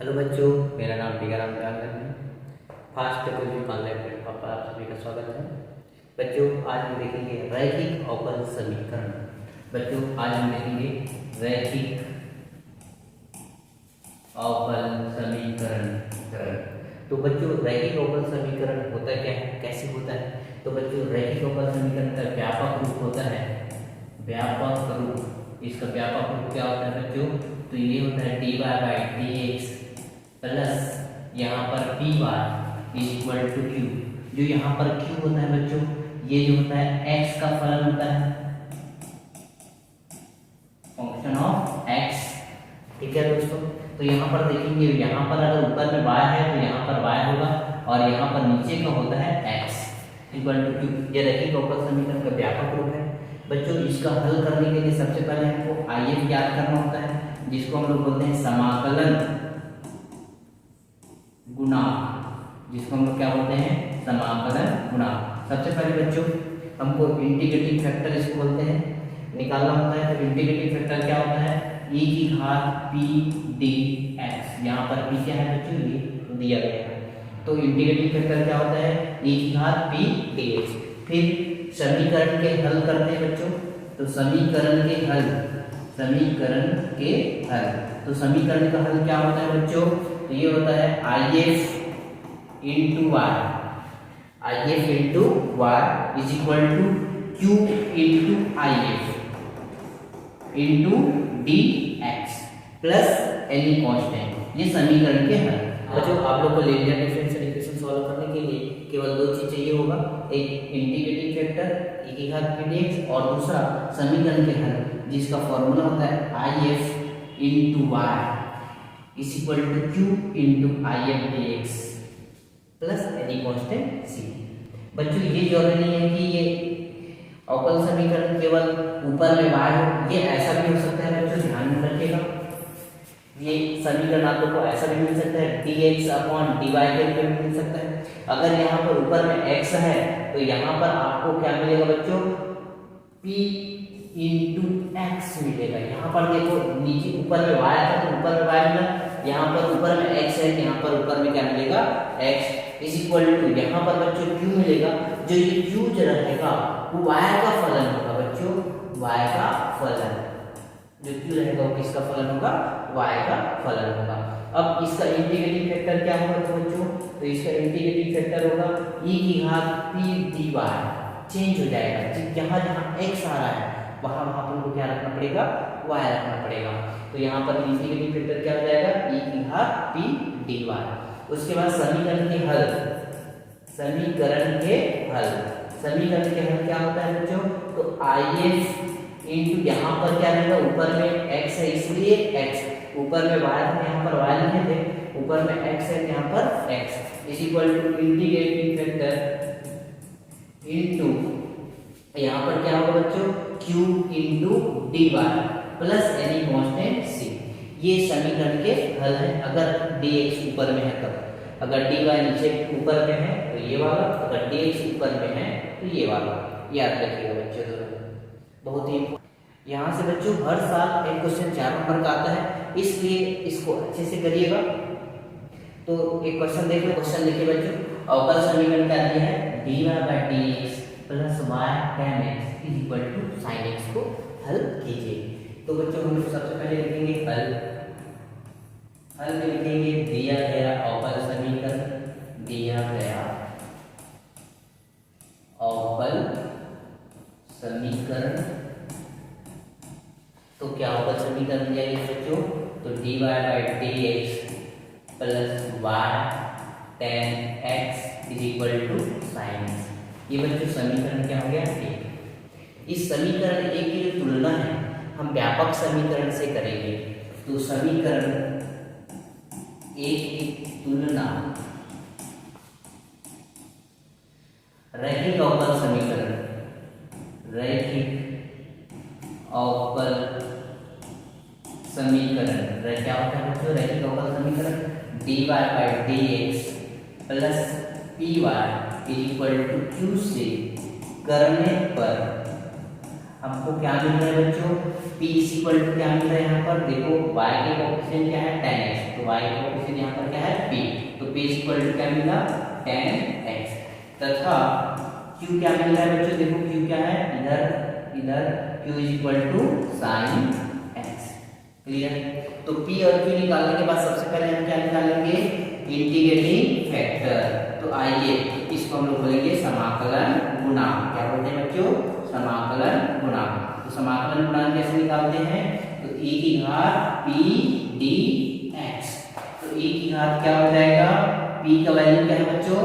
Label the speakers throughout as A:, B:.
A: Hello बच्चों, मेरा नाम टीकाराम जागरण है। फास्ट कोचिंग ऑनलाइन प्लेटफॉर्म पर आप सभी का स्वागत है। बच्चों, आज हम देखेंगे रैखिक अवकल समीकरण। बच्चों, आज हम देखेंगे रैखिक अवकल समीकरण। तो बच्चों, रैखिक अवकल समीकरण होता क्या है, कैसे होता है? तो बच्चों, रैखिक अवकल समीकरण का व्यापक रूप होता है व्यापक रूप। इसका व्यापक रूप क्या होता है बच्चों? तो ये होता है dy by D X plus यहाँ पर P Y is equal to Q. जो यहाँ पर क्यू होता है बच्चों, ये जो होता है एक्स का फलन होता है, फंक्शन ऑफ एक्स। ठीक है दोस्तों, तो यहाँ पर देखेंगे, यहाँ पर अगर ऊपर में y है तो यहाँ पर y होगा और यहाँ पर नीचे का होता है x इक्वल टू क्यू। ये रैखिक अवकल समीकरण का व्यापक रूप है। बच्चों, इसका हल करने के लिए सबसे पहले हमको आईएफ ज्ञात करना होता है, जिसको हम लोग बोलते हैं समाकलन गुणांक, जिसको हम लोग क्या बोलते हैं? समाकलन गुणांक। सबसे पहले बच्चों हमको इंटीग्रेटिंग फैक्टर इसको बोलते हैं, निकालना होता है। तो इंटीग्रेटिंग फैक्टर क्या होता है? e की घात p dx। यहाँ पर p क्या है बच्चों? ये दिया गया है। तो इंटीग्रेटिंग फैक्टर क्या होता है? e की घात p dx। फिर समीकरण के हल करते हैं बच्चों। तो समीकरण के हल तो समीकरण का हल क्या होता है बच्चों? तो ये होता है IF into Y is equal to Q into IF into D X plus any constant. ये समीकरण के हल। बच्चों, आप लोग को लीनियर डिफरेंशियल इक्वेशन सॉल्व करने के लिए केवल दो चीज चाहिए होगा, एक इंटीग्रेटिंग फैक्टर e की घात p dx और दूसरा समीकरण के हल, जिसका फॉर्मूला होता है IF into Y is equal to Q into IF dx plus any constant c। बच्चों, ये जरूरी नहीं है कि ये अवकल समीकरण केवल ऊपर में y हो, ये ऐसा भी हो सकता है बच्चों, ध्यान में रखिएगा। ये समीकरण आप लोग को ऐसा भी मिल सकता है dx अपॉन dy के रूप में मिल सकता है। अगर यहाँ पर ऊपर में x है तो यहाँ पर आपको क्या मिलेगा बच्चों? p इंटू एक्स मिलेगा। यहाँ पर देखो, नीचे ऊपर में y था तो ऊपर में y मिला, यहाँ पर ऊपर में x है, यहाँ पर ऊपर में क्या मिलेगा? x इज इक्वल टू, यहाँ पर बच्चों q मिलेगा। जो ये q जो रहेगा वो y का फलन होगा बच्चों, y का फलन। जो q रहेगा वो किसका फलन होगा? y का फलन होगा। अब इसका इंटीग्रेटिंग फैक्टर क्या होगा तो बच्चों? तो इसका इंटीग्रेटिंग फैक्टर होगा e की घात p dy। चेंज हो जाएगा, जहाँ जहाँ x आ रहा है वहाँ वहाँ पर हमको क्या रखना पड़ेगा? y रखना पड़ेगा। तो यहाँ पर इंटीग्रेटिंग फैक्टर क्या हो जाएगा? e की घात p dy। उसके बाद समीकरण के हल क्या होता है बच्चों? तो IF इंटू, यहाँ पर क्या रहेगा? ऊपर में x है इसलिए x, ऊपर में y है यहाँ पर y लिखे थे, ऊपर में x है यहाँ पर x is equal to integrating factor into, यहाँ पर क्या होगा बच्चों? q into dy plus any constant c। ये समीकरण के हल है अगर dx ऊपर में है तब। अगर dy नीचे ऊपर में है तो ये वाला, अगर dx ऊपर में है तो ये वाला। याद रखिएगा बच्चों दोनों, बहुत ही। यहाँ से बच्चों हर साल एक क्वेश्चन 4 नंबर का आता है, इसलिए इसको अच्छे से करिएगा। तो एक क्वेश्चन देखिए, क्वेश्चन देखिए बच्चों, अवकल समीकरण क्या दिया है? dy by dx plus y tan x is equal to sin x को हल कीजिए। तो बच्चों हम सबसे पहले लिखेंगे हल में लिखेंगे दिया गया अवकल समीकरण। तो क्या अवकल समीकरण दिया गया बच्चों? तो dy by dx plus y tan x is equal to sin x। ये बच्चों समीकरण क्या हो गया? एक। इस समीकरण एक की जो तुलना है हम व्यापक समीकरण से करेंगे। तो समीकरण एक की तुलना रैखिक अवकल समीकरण क्या होता है बच्चों? रैखिक अवकल समीकरण dy by dx plus py is equal to q से करने पर हमको क्या मिल रहा है बच्चों, p इज इक्वल टू क्या मिल रहा है यहाँ पर देखो y के कोएफिशिएंट क्या है 10x, तो y के कोएफिशिएंट यहाँ पर क्या है p, तो p इज इक्वल टू क्या मिला 10x, तथा q क्या मिल रहा है बच्चों, देखो q क्या है इधर q is equal to sin x। Clear. तो p और q निकालने के बाद सबसे पहले हम क्या निकालेंगे, इंटीग्रेटिंग फैक्टर। तो आइए इसको हम लोग बोलेंगे समाकलन गुणांक। क्या बोलते हैं बच्चों, समाकलन गुणांक। तो समाकलन गुणांक कैसे निकालते हैं, तो e की घात p dx। तो e की घात क्या हो जाएगा, p का वैल्यू क्या है बच्चों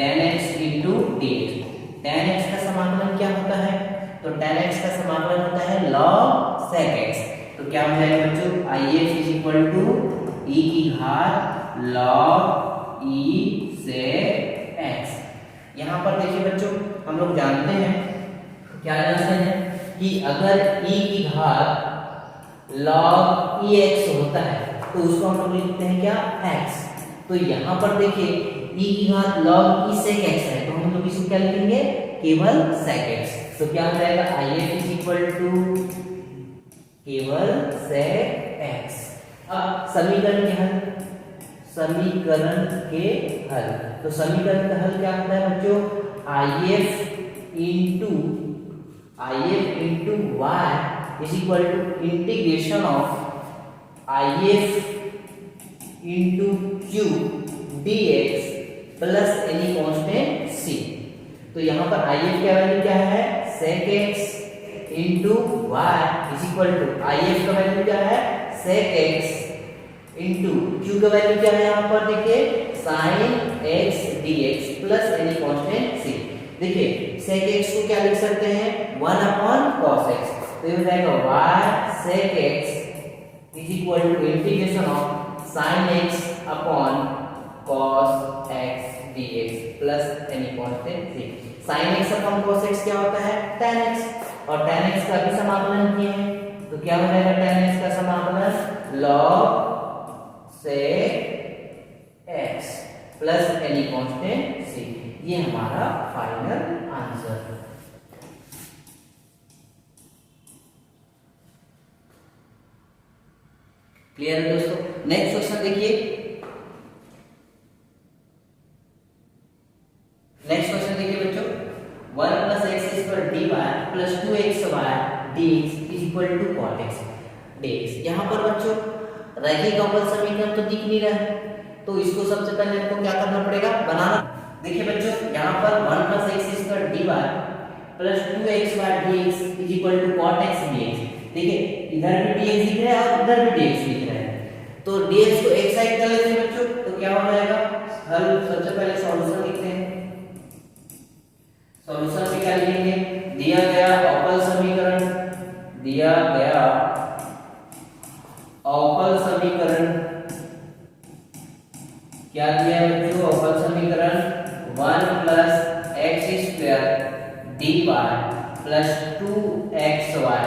A: 10x इंटू dx। 10x का समाकलन क्या होता है, तो 10x का समाकलन होता है log sec x। तो क्या हो जाएगा बच्चों, if is equal to e की घात log e sec x। यहाँ पर देखिए बच्चों हम लोग जानते हैं, क्या जानते हैं कि अगर e की घात log ex होता है तो उसको हम लोग लिखते हैं क्या x। तो यहाँ पर देखिए e की घात log e sec x है, तो हम लोग इसको क्या लिखेंगे, केवल sec x। तो क्या हो जाएगा, if इज इक्वल टू केवल sec x। अब समीकरण के हल, समीकरण के हल, तो समीकरण का हल क्या होता है बच्चों, if into y is equal to integration of if into q dx plus any constant c। तो यहाँ पर if का वैल्यू क्या है sec x into y is equal to if का वैल्यू क्या है sec x इंटू q का वैल्यू क्या है यहाँ पर देखिए sin x dx plus any constant c। देखिए sec x को क्या लिख सकते हैं 1 अपॉन cos x। तो ये हो जाएगा y sec x is equal to integration of sin x upon cos x dx plus any constant c। sin x upon cos x क्या होता है tan x, और tan x का भी समाकलन किए हैं, तो क्या हो जाएगा tan x का समाकलन log sec x plus any constant c। ये हमारा फाइनल आंसर। क्लियर है दोस्तों। नेक्स्ट क्वेश्चन देखिए, नेक्स्ट क्वेश्चन देखिए बच्चों, 1 plus X square D Y plus 2xy dx is equal to cot x dx। यहाँ पर बच्चों रैखिक अवकल समीकरण तो दिख नहीं रहा है, तो इसको सबसे पहले हमको क्या करना पड़ेगा, बनाना। देखिए बच्चों यहाँ पर 1 plus X square D Y plus 2xy dx is equal to cot x dx। देखिए इधर भी dx दिख रहा है और इधर भी dx दिख रहा है, तो dx को एक साइड कर लेते हैं बच्चों, तो क्या हो जाएगा हल। सबसे पहले सॉल्यूशन लिखते हैं। सॉल्यूशन में क्या लिखेंगे, दिया गया अवकल समीकरण, दिया गया अवकल समीकरण क्या दिया है बच्चों, अवकल समीकरण 1 plus X square D Y plus 2xy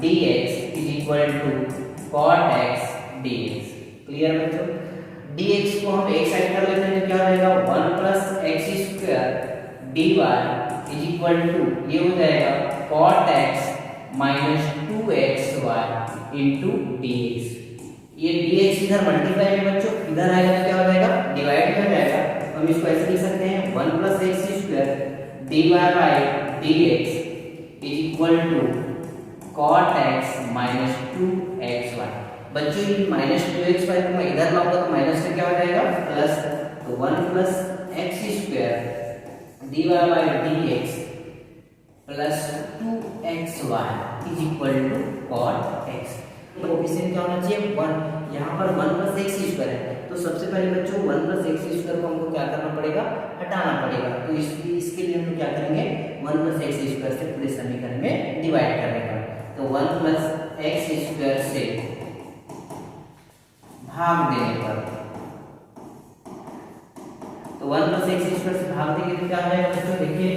A: dx is equal to cot x dx। Clear बच्चों। dx को हम एक साइड कर लेते हैं, तो क्या हो जाएगा 1 plus X square D Y is equal to ये हो जाएगा cot x minus 2xy into dx। ये dx इधर मल्टीप्लाई में बच्चों इधर आएगा तो क्या हो जाएगा डिवाइड हो जाएगा। हम इसको ऐसे लिख सकते हैं 1 plus X square D Y by D X is equal to cot x minus 2xy। बच्चों ये माइनस 2xy को मैं इधर लाऊंगा तो माइनस से क्या हो जाएगा प्लस, तो 1 plus X square D Y by D X plus 2xy is equal to cot x। Coefficient क्या होना चाहिए 1, यहाँ पर 1 प्लस एक्स स्क्वायर है, तो सबसे पहले बच्चों 1 प्लस एक्स स्क्वायर को हमको क्या करना पड़ेगा, हटाना पड़ेगा। तो इसके लिए हम क्या करेंगे 1 प्लस एक्स स्क्वायर से पूरे समीकरण में डिवाइड करने का। तो 1 प्लस एक्स स्क्वायर से भाग देने पर, तो 1 प्लस एक्स स्क्वायर से भाग देंगे तो क्या हो जाएगा बच्चों, देखिए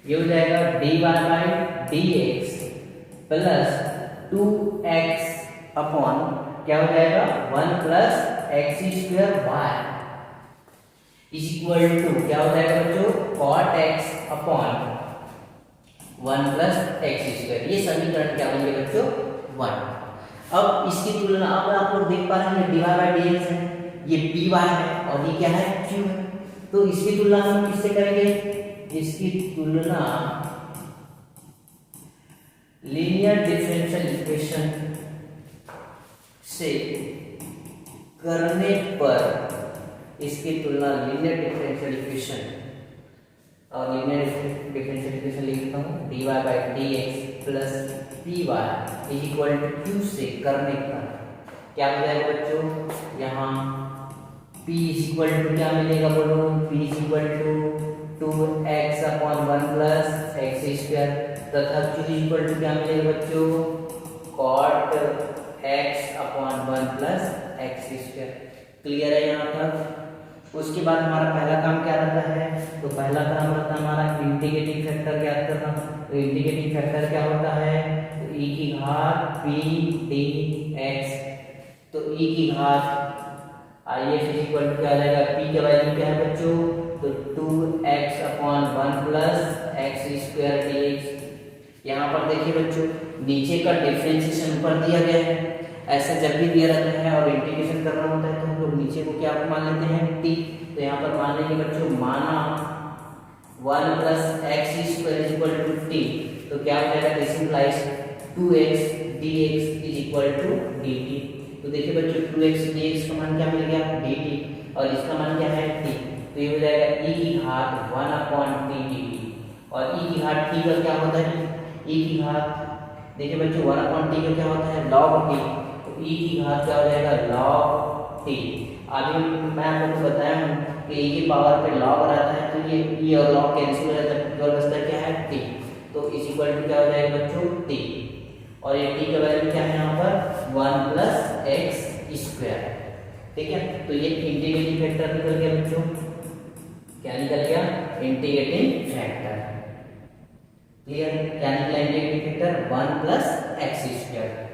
A: ये हो जाएगा D Y by D X plus 2x upon क्या हो जाएगा 1 plus X square Y is equal to क्या हो जाएगा बच्चों cot x upon 1 plus X square. ये समीकरण क्या बन गया बच्चों 1। अब इसकी तुलना अब आप लोग देख पा रहे हैं dy बाई dx है, ये py है और ये क्या है q है। तो इसकी तुलना हम किससे करेंगे? इसकी तुलना लीनियर डिफरेंशियल इक्वेशन से करने पर, इसकी तुलना लीनियर डिफरेंशियल इक्वेशन और लीनियर डिफरेंशियल इक्वेशन लिखता हूँ dy by dx plus py is equal to q से करने पर क्या हो जाएगा बच्चों? यहाँ p इज इक्वल टू क्या मिलेगा बोलो? p is equal to 2x upon 1 plus X square तथा q इज इक्वल टू क्या मिलेगा बच्चों? cot x upon 1 plus X square. Clear है यहाँ तक? उसके बाद हमारा पहला काम क्या रहता है? तो पहला काम रहता है हमारा इंटीग्रेटिंग फैक्टर ज्ञात करना। तो इंटीग्रेटिंग फैक्टर क्या होता है? तो e की घात p dx, तो e की घात if इज इक्वल टू क्या आ जाएगा? p का वैल्यू क्या है बच्चों? तो 2x upon 1 plus X square dx। यहाँ पर देखिए बच्चों नीचे का डिफरेंशिएशन ऊपर दिया गया है, ऐसा जब भी दिया रहता है और इंटीग्रेशन करना होता है तो हम लोग नीचे को क्या मान लेते हैं t। तो यहाँ पर मान लेंगे बच्चों माना 1 plus X square is equal to t, तो क्या हो जाएगा? This implies 2x dx is equal to dt। तो देखिए बच्चों 2x dx का मान क्या मिल गया? dt, और इसका मान क्या है t। तो ये हो जाएगा e की घात 1 अपॉन t dt, और e की घात t का क्या होता है? e की घात देखिए बच्चों 1 अपॉन t का क्या होता है? log t। तो e की घात क्या हो जाएगा? log t। अभी मैं आपको बताया हूँ कि e की पावर पे log रहता है तो ये e और log कैंसिल हो जाता है, केवल बचता क्या है t। तो इज इक्वल टू क्या हो जाएगा बच्चों t, और ये t का वैल्यू क्या है यहाँ पर? 1 प्लस एक्स स्क्वायर। ठीक है, तो ये इंटीग्रेटिंग फैक्टर निकल गया बच्चों। क्या निकल गया? Integrating factor. क्लियर? क्या निकला integrating factor? 1 plus X square.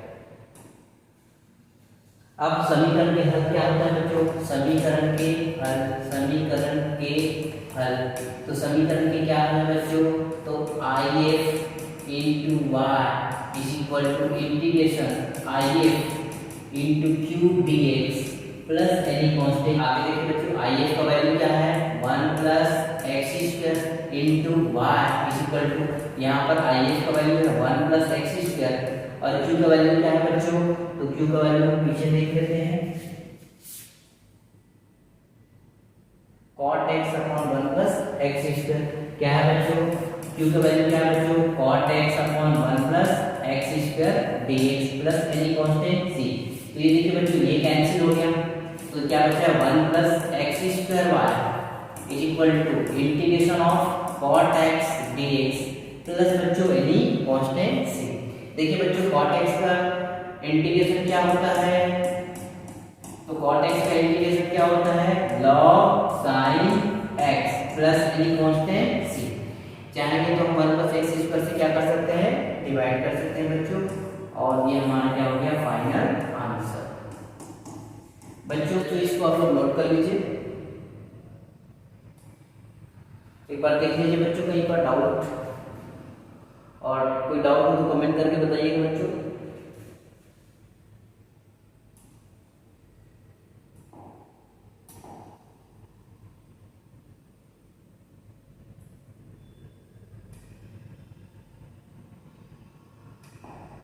A: अब समीकरण के हल क्या होता है बच्चों? समीकरण के हल तो समीकरण के क्या हल है बच्चों? तो if into y is equal to integration if into q dx plus any constant. आगे देखिए बच्चों if का वैल्यू क्या है? 1 plus X square into Y is equal to, यहाँ पर if का वैल्यू है 1 प्लस एक्स स्क्वायर और q का वैल्यू क्या है बच्चों? तो q का वैल्यू हम पीछे देख लेते हैं cot x upon 1 plus X square. क्या है बच्चों? q का वैल्यू क्या है बच्चों? cot x upon 1 plus X square dx plus any constant c। तो ये देखिए बच्चों ये कैंसिल हो गया, तो क्या बचा? 1 plus X square y is equal to integration of cot x dx plus बच्चों एनी कांस्टेंट c। देखिए बच्चों cot x का इंटीग्रेशन क्या होता है? तो cot x का इंटीग्रेशन क्या होता है? log sin x plus any constant c। चाहेंगे तो हम 1 प्लस एक्स स्क्वायर से क्या कर सकते हैं? डिवाइड कर सकते हैं बच्चों, और ये हमारा क्या हो गया? Final answer. बच्चों तो इसको आप लोग नोट कर लीजिए, एक बार देख लीजिए बच्चों कहीं पर डाउट, और कोई डाउट हो तो कमेंट करके बताइएगा बच्चों।